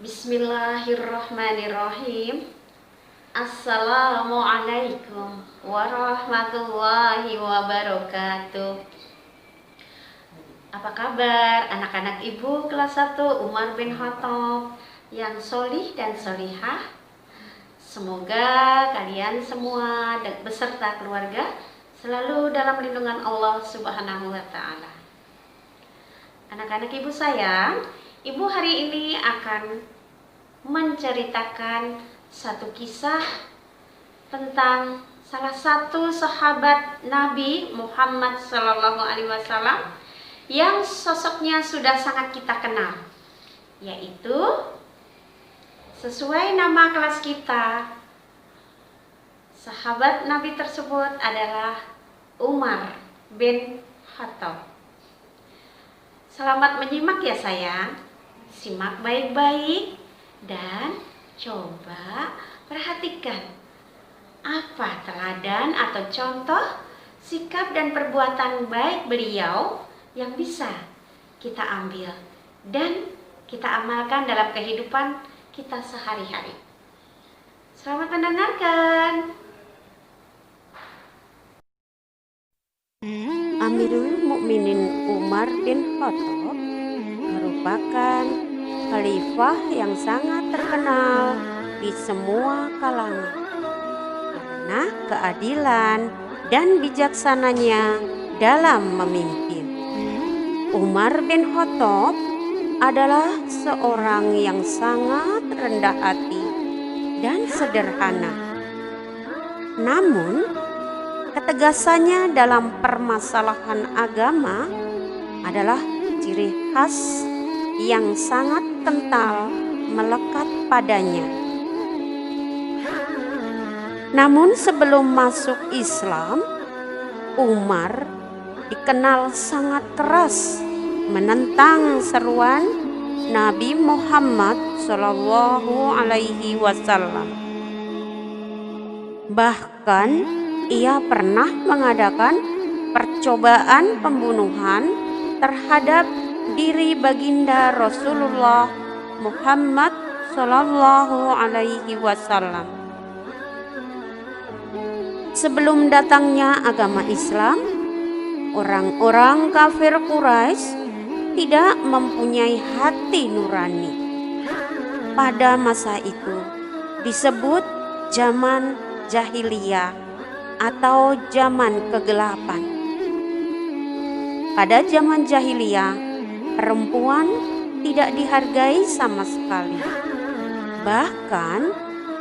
Bismillahirrahmanirrahim. Assalamualaikum warahmatullahi wabarakatuh. Apa kabar anak-anak ibu kelas 1 Umar bin Khattab yang solih dan solihah? Semoga kalian semua beserta keluarga selalu dalam lindungan Allah Subhanahu wa Ta'ala. Anak-anak ibu sayang, ibu hari ini akan menceritakan satu kisah tentang salah satu sahabat Nabi Muhammad SAW yang sosoknya sudah sangat kita kenal, yaitu sesuai nama kelas kita, sahabat Nabi tersebut adalah Umar bin Khattab. Selamat menyimak ya sayang. Simak baik-baik dan coba perhatikan apa teladan atau contoh sikap dan perbuatan baik beliau yang bisa kita ambil dan kita amalkan dalam kehidupan kita sehari-hari. Selamat mendengarkan. Amirul Mukminin Umar bin Khattab merupakan khalifah yang sangat terkenal di semua kalangan karena keadilan dan bijaksananya dalam memimpin. Umar bin Khattab adalah seorang yang sangat rendah hati dan sederhana. Namun ketegasannya dalam permasalahan agama adalah ciri khas yang sangat kental melekat padanya. Namun sebelum masuk Islam, Umar dikenal sangat keras menentang seruan Nabi Muhammad SAW. Bahkan ia pernah mengadakan percobaan pembunuhan terhadap diri baginda Rasulullah Muhammad SAW. Sebelum datangnya agama Islam, orang-orang kafir Quraisy tidak mempunyai hati nurani. Pada masa itu disebut zaman jahiliyah atau zaman kegelapan. Pada zaman jahiliyah, perempuan tidak dihargai sama sekali. Bahkan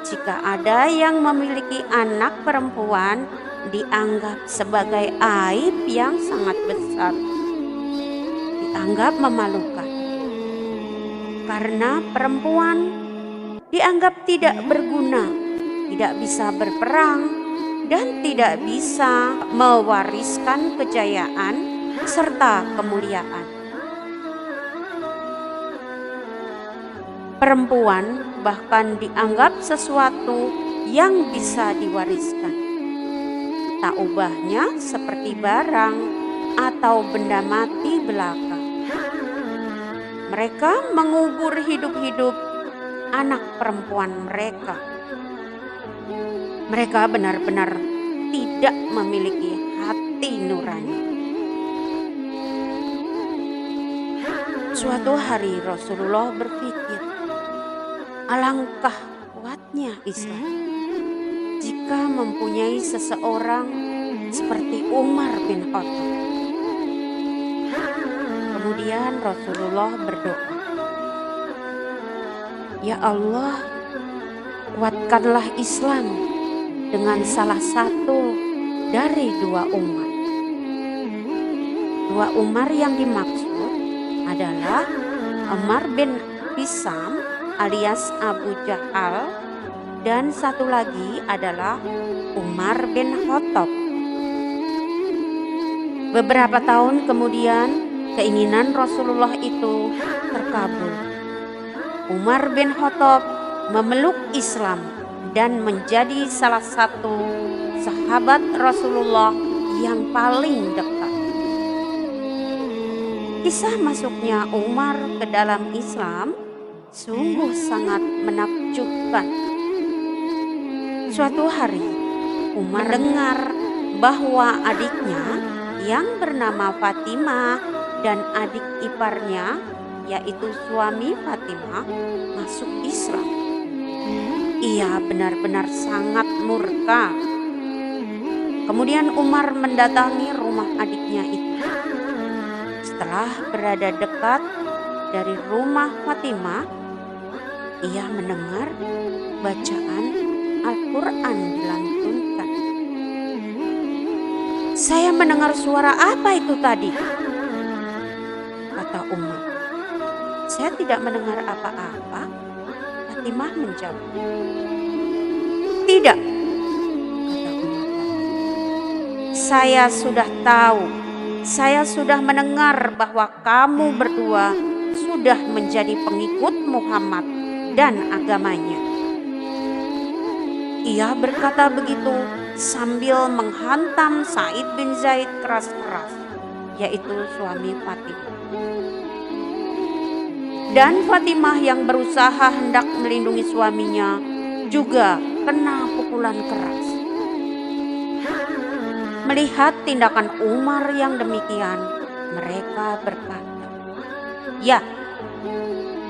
jika ada yang memiliki anak perempuan, dianggap sebagai aib yang sangat besar, dianggap memalukan. Karena perempuan dianggap tidak berguna, tidak bisa berperang, dan tidak bisa mewariskan kejayaan serta kemuliaan. Perempuan bahkan dianggap sesuatu yang bisa diwariskan. Tak ubahnya seperti barang atau benda mati belaka. Mereka mengubur hidup-hidup anak perempuan mereka. Mereka benar-benar tidak memiliki hati nurani. Suatu hari Rasulullah berpikir, alangkah kuatnya Islam jika mempunyai seseorang seperti Umar bin Khattab. Kemudian Rasulullah berdoa, ya Allah, kuatkanlah Islam dengan salah satu dari dua Umar. Dua Umar yang dimaksud adalah Umar bin Hisam alias Abu Jahal dan satu lagi adalah Umar bin Khattab. Beberapa tahun kemudian keinginan Rasulullah itu terkabul. Umar bin Khattab memeluk Islam dan menjadi salah satu sahabat Rasulullah yang paling dekat. Kisah masuknya Umar ke dalam Islam sungguh sangat menakjubkan. Suatu hari, Umar mendengar bahwa adiknya yang bernama Fatimah dan adik iparnya, yaitu suami Fatimah, masuk Islam. Ia benar-benar sangat murka. Kemudian Umar mendatangi rumah adiknya itu. Setelah berada dekat dari rumah Fatimah, ia mendengar bacaan Al-Quran dilantunkan. "Saya mendengar suara apa itu tadi?" kata Umar. "Saya tidak mendengar apa-apa," Fatimah menjawab. "Tidak," kata Umar. "Saya sudah tahu, saya sudah mendengar bahwa kamu berdua sudah menjadi pengikut Muhammad dan agamanya." Ia berkata begitu sambil menghantam Sa'id bin Zaid keras-keras, yaitu suami Fatimah. Dan Fatimah yang berusaha hendak melindungi suaminya juga kena pukulan keras. Melihat tindakan Umar yang demikian, mereka berkata, "Ya,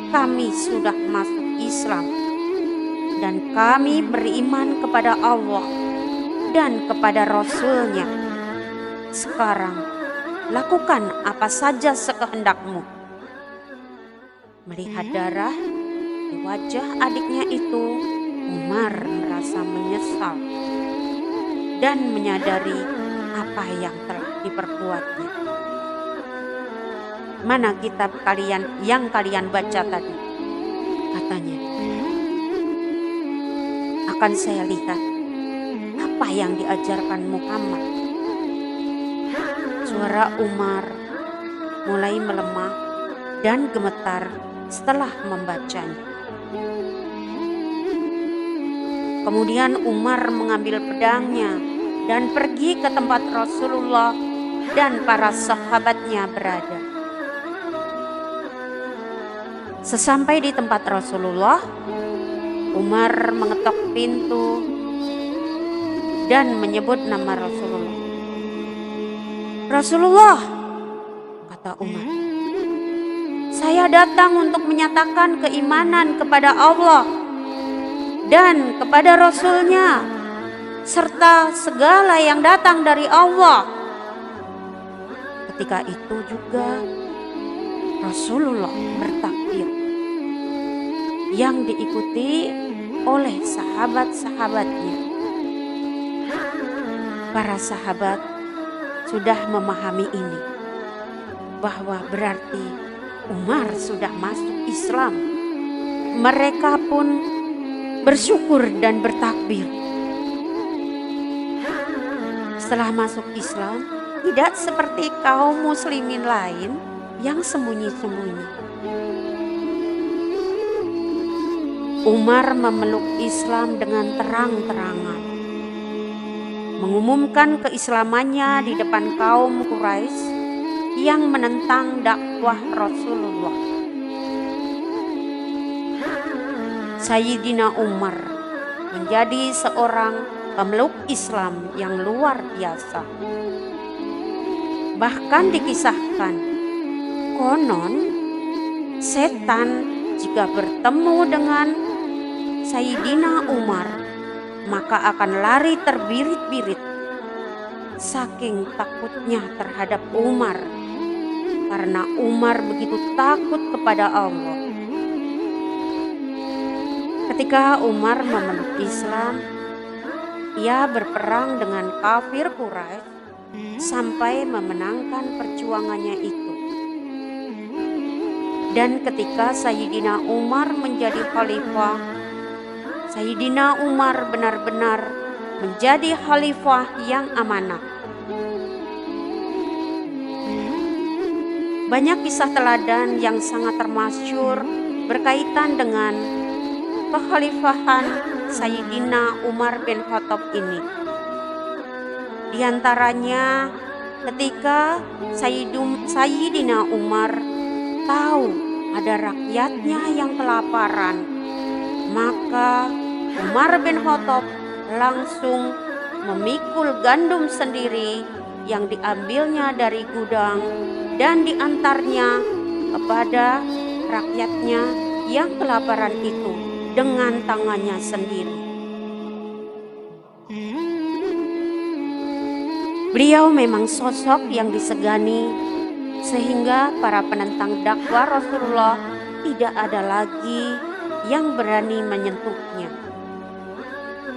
kami sudah masuk Islam dan kami beriman kepada Allah dan kepada Rasul-Nya. Sekarang lakukan apa saja sekehendakmu." Melihat darah di wajah adiknya itu, Umar merasa menyesal dan menyadari apa yang telah diperbuatnya. "Mana kitab kalian yang kalian baca tadi?" katanya. "Akan saya lihat apa yang diajarkan Muhammad." Suara Umar mulai melemah dan gemetar setelah membacanya. Kemudian Umar mengambil pedangnya dan pergi ke tempat Rasulullah dan para sahabatnya berada. Sesampai di tempat Rasulullah, Umar mengetok pintu dan menyebut nama Rasulullah. "Rasulullah," kata Umar, "saya datang untuk menyatakan keimanan kepada Allah dan kepada Rasul-Nya, serta segala yang datang dari Allah." Ketika itu juga Rasulullah bertakbir, yang diikuti oleh sahabat-sahabatnya. Para sahabat sudah memahami ini, bahwa berarti Umar sudah masuk Islam. Mereka pun bersyukur dan bertakbir. Setelah masuk Islam, tidak seperti kaum muslimin lain yang sembunyi-sembunyi. Umar memeluk Islam dengan terang-terangan, mengumumkan keislamannya di depan kaum Quraisy yang menentang dakwah Rasulullah. Sayyidina Umar menjadi seorang pemeluk Islam yang luar biasa. Bahkan dikisahkan, konon setan jika bertemu dengan Sayyidina Umar maka akan lari terbirit-birit saking takutnya terhadap Umar, karena Umar begitu takut kepada Allah. Ketika Umar memeluk Islam, ia berperang dengan kafir Quraisy sampai memenangkan perjuangannya itu. Dan ketika Sayyidina Umar menjadi khalifah, Sayyidina Umar benar-benar menjadi khalifah yang amanah. Banyak kisah teladan yang sangat termasyhur berkaitan dengan kekhalifahan Sayyidina Umar bin Khattab ini. Di antaranya ketika Sayyidina Umar tahu ada rakyatnya yang kelaparan. Maka Umar bin Khattab langsung memikul gandum sendiri yang diambilnya dari gudang dan diantarnya kepada rakyatnya yang kelaparan itu dengan tangannya sendiri. Beliau memang sosok yang disegani, sehingga para penentang dakwah Rasulullah tidak ada lagi yang berani menyentuhnya.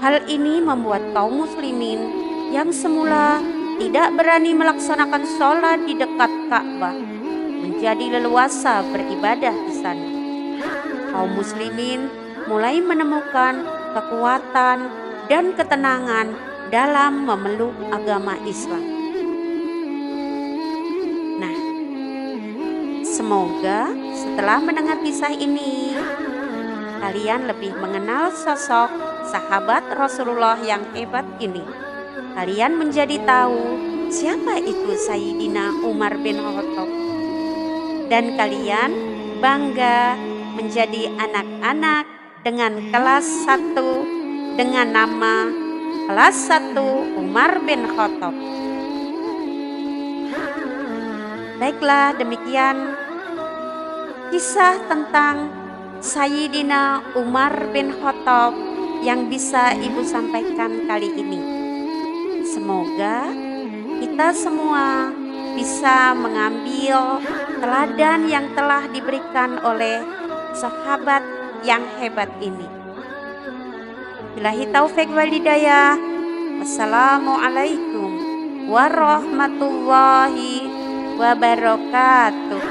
Hal ini membuat kaum muslimin yang semula tidak berani melaksanakan sholat di dekat Ka'bah menjadi leluasa beribadah di sana. Kaum muslimin mulai menemukan kekuatan dan ketenangan dalam memeluk agama Islam. Nah, semoga setelah mendengar kisah ini, kalian lebih mengenal sosok sahabat Rasulullah yang hebat ini. Kalian menjadi tahu siapa itu Sayyidina Umar bin Khattab. Dan kalian bangga menjadi anak-anak dengan kelas 1 dengan nama kelas 1 Umar bin Khattab. Baiklah, demikian kisah tentang Sayyidina Umar bin Khattab yang bisa Ibu sampaikan kali ini. Semoga kita semua bisa mengambil teladan yang telah diberikan oleh sahabat yang hebat ini. Billahi taufik wal hidayah. Wassalamualaikum warahmatullahi wabarakatuh.